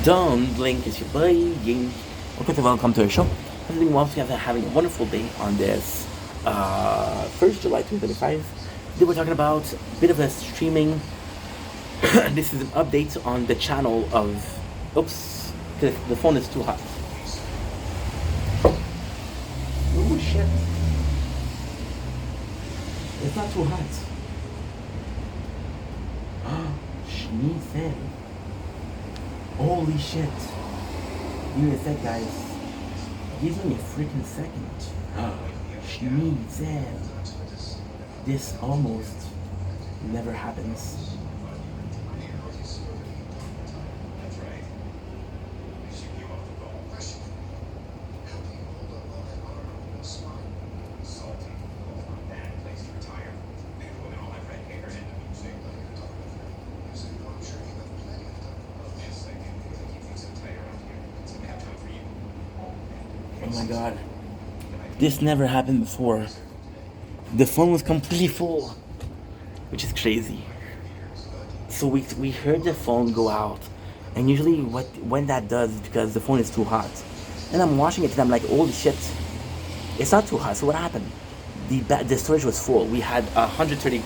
Don't blink, it's your boy Ying. Welcome to our show. Hopefully, once you guys are having a wonderful day on this 1st July 2025. Today we're talking about a bit of a streaming. This is an update on the channel of. Oops, because the phone is too hot. Oh shit. It's not too hot. Schneezen. Holy shit. Give me a sec, guys. Give me a freaking second. Schneezen. This almost never happens. Oh my god. This never happened before. The phone was completely full, which is crazy. So we heard the phone go out, and usually when that does is because the phone is too hot. And I'm watching it and I'm like, holy shit, it's not too hot. So what happened? The storage was full. We had 130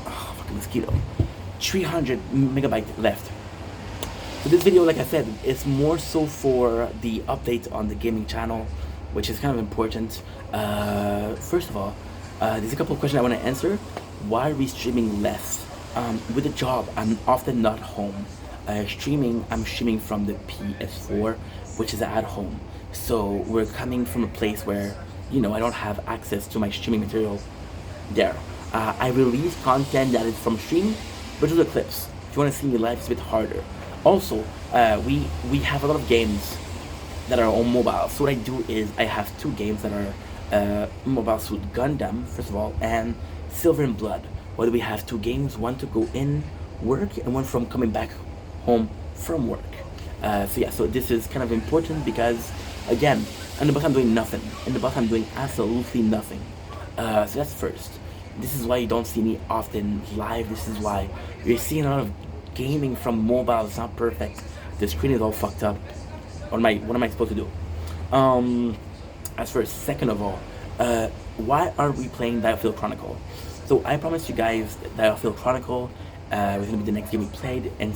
fucking mosquito. 300 megabyte left. So this video, like I said, is more so for the update on the gaming channel, which is kind of important. First of all, there's a couple of questions I want to answer. Why are we streaming less? With the job, I'm often not home. I'm streaming from the PS4, which is at home. So we're coming from a place where, I don't have access to my streaming material there. I release content that is from stream, but those are clips. If you want to see me live, it's a bit harder. Also, we have a lot of games that are on mobile. So what I do is I have two games that are mobile suit Gundam, first of all, and Silver and Blood. Where we have two games, one to go in work and one from coming back home from work. So this is kind of important because, again, in the bus I'm doing nothing. In the bus I'm doing absolutely nothing. So that's first. This is why you don't see me often live. This is why you're seeing a lot of gaming from mobile. It's not perfect. The screen is all fucked up. What am I supposed to do? As first, second of all, why are we playing Diofield Chronicle? So I promised you guys that Diofield Chronicle was gonna be the next game we played, and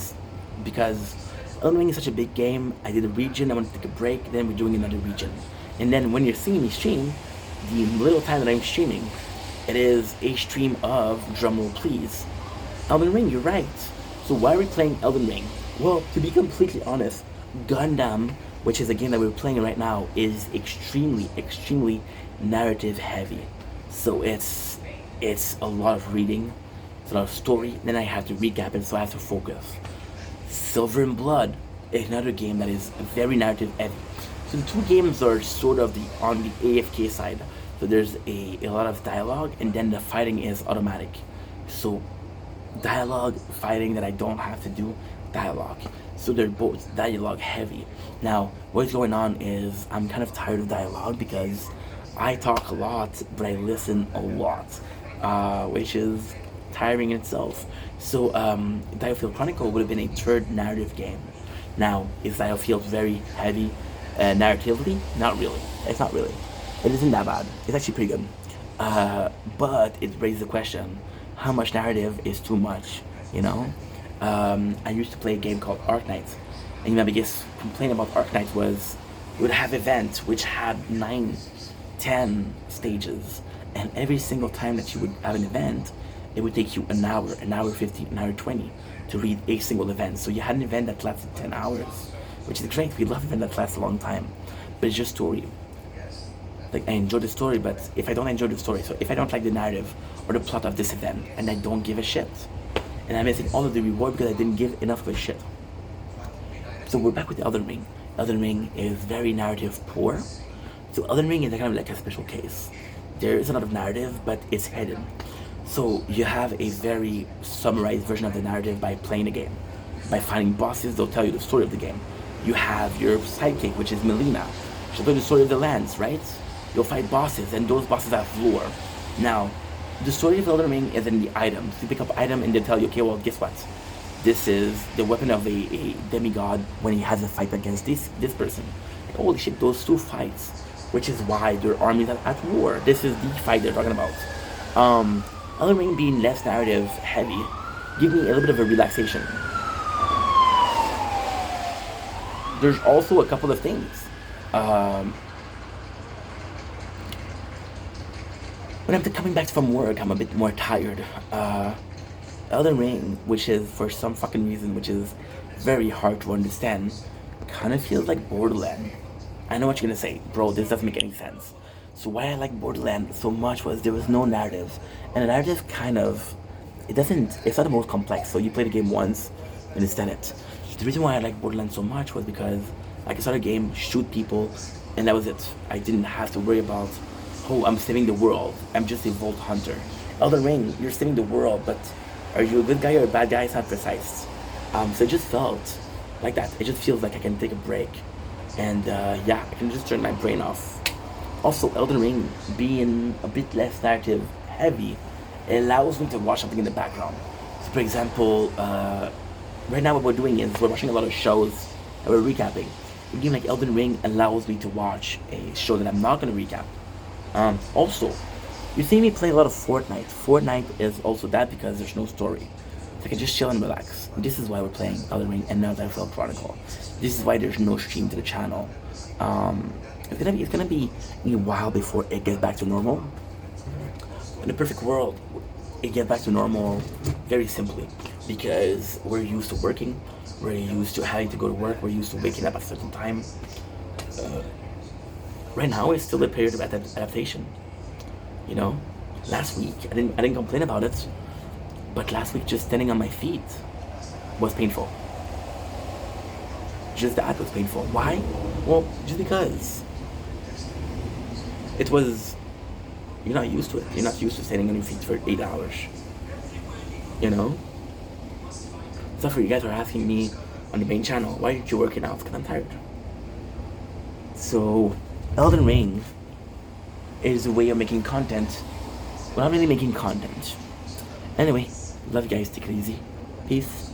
because Elden Ring is such a big game, I did a region. I want to take a break. Then we're doing another region, and then when you're seeing me stream, the little time that I'm streaming, it is a stream of, drumroll please, Elden Ring. You're right. So why are we playing Elden Ring? Well, to be completely honest, Gundam, which is a game that we're playing right now, is extremely narrative heavy. So it's a lot of reading, it's a lot of story, then I have to recap it, so I have to focus. Silver and Blood is another game that is very narrative heavy. So the two games are sort of on the AFK side. So there's a lot of dialogue, and then the fighting is automatic. So dialogue, fighting that I don't have to do dialogue. So they're both dialogue heavy. Now, what's going on is I'm kind of tired of dialogue because I talk a lot, but I listen a lot, which is tiring in itself. So Diofield Chronicle would have been a third narrative game. Now, is Diofield very heavy narratively? Not really. It's not really. It isn't that bad. It's actually pretty good. But it raises the question, how much narrative is too much, I used to play a game called Arknights, and my biggest complaint about Arknights was you would have events which had 9-10 stages, and every single time that you would have an event, it would take you an hour 15, an hour 20 to read a single event. So you had an event that lasted 10 hours, which is great. We love events that last a long time, but it's just story. Like, I enjoy the story, but if I don't enjoy the story, so if I don't like the narrative or the plot of this event, and I don't give a shit, and I'm missing all of the reward because I didn't give enough of a shit. So we're back with Elden Ring. Elden Ring is very narrative poor. So Elden Ring is kind of like a special case. There is a lot of narrative, but it's hidden. So you have a very summarized version of the narrative by playing the game. By finding bosses, they'll tell you the story of the game. You have your sidekick, which is Melina. She'll tell you the story of the lands, right? You'll fight bosses, and those bosses have lore. Now, the story of Elden Ring is in the items. You pick up item, and they tell you, okay, well, guess what? This is the weapon of a demigod when he has a fight against this person. Like, holy shit, those two fights, which is why their armies are at war. This is the fight they're talking about. Elden Ring being less narrative heavy, give me a little bit of a relaxation. There's also a couple of things. When I'm coming back from work, I'm a bit more tired. Elden Ring, which is for some fucking reason, which is very hard to understand, kind of feels like Borderland. I know what you're gonna say, bro, this doesn't make any sense. So why I like Borderland so much was there was no narrative. And the narrative kind of, it's not the most complex, so you play the game once, you understand it. The reason why I like Borderlands so much was because I could start a game, shoot people, and that was it. I didn't have to worry about, oh, I'm saving the world. I'm just a Vault Hunter. Elden Ring, you're saving the world, but are you a good guy or a bad guy? It's not precise. So it just felt like that. It just feels like I can take a break. And yeah, I can just turn my brain off. Also, Elden Ring being a bit less narrative heavy, it allows me to watch something in the background. So for example, right now what we're doing is we're watching a lot of shows and we're recapping. A game like Elden Ring allows me to watch a show that I'm not going to recap. Also, you see me play a lot of Fortnite. Fortnite is also that because there's no story. So I can just chill and relax. This is why we're playing Elden Ring and not Titanfall Chronicle. This is why there's no stream to the channel. It's gonna be a while before it gets back to normal. In the perfect world, it gets back to normal very simply because we're used to working, we're used to having to go to work, we're used to waking up at a certain time. Right now, it's still a period of adaptation. You know, last week I didn't complain about it, but last week just standing on my feet was painful. Just that was painful. Why? Well, just because it was. You're not used to it. You're not used to standing on your feet for 8 hours. You know. So for you guys who are asking me on the main channel, why aren't you working out? Because I'm tired. So, Elden Ring is a way of making content. Well, not really making content. Anyway, love you guys. Take it easy. Peace.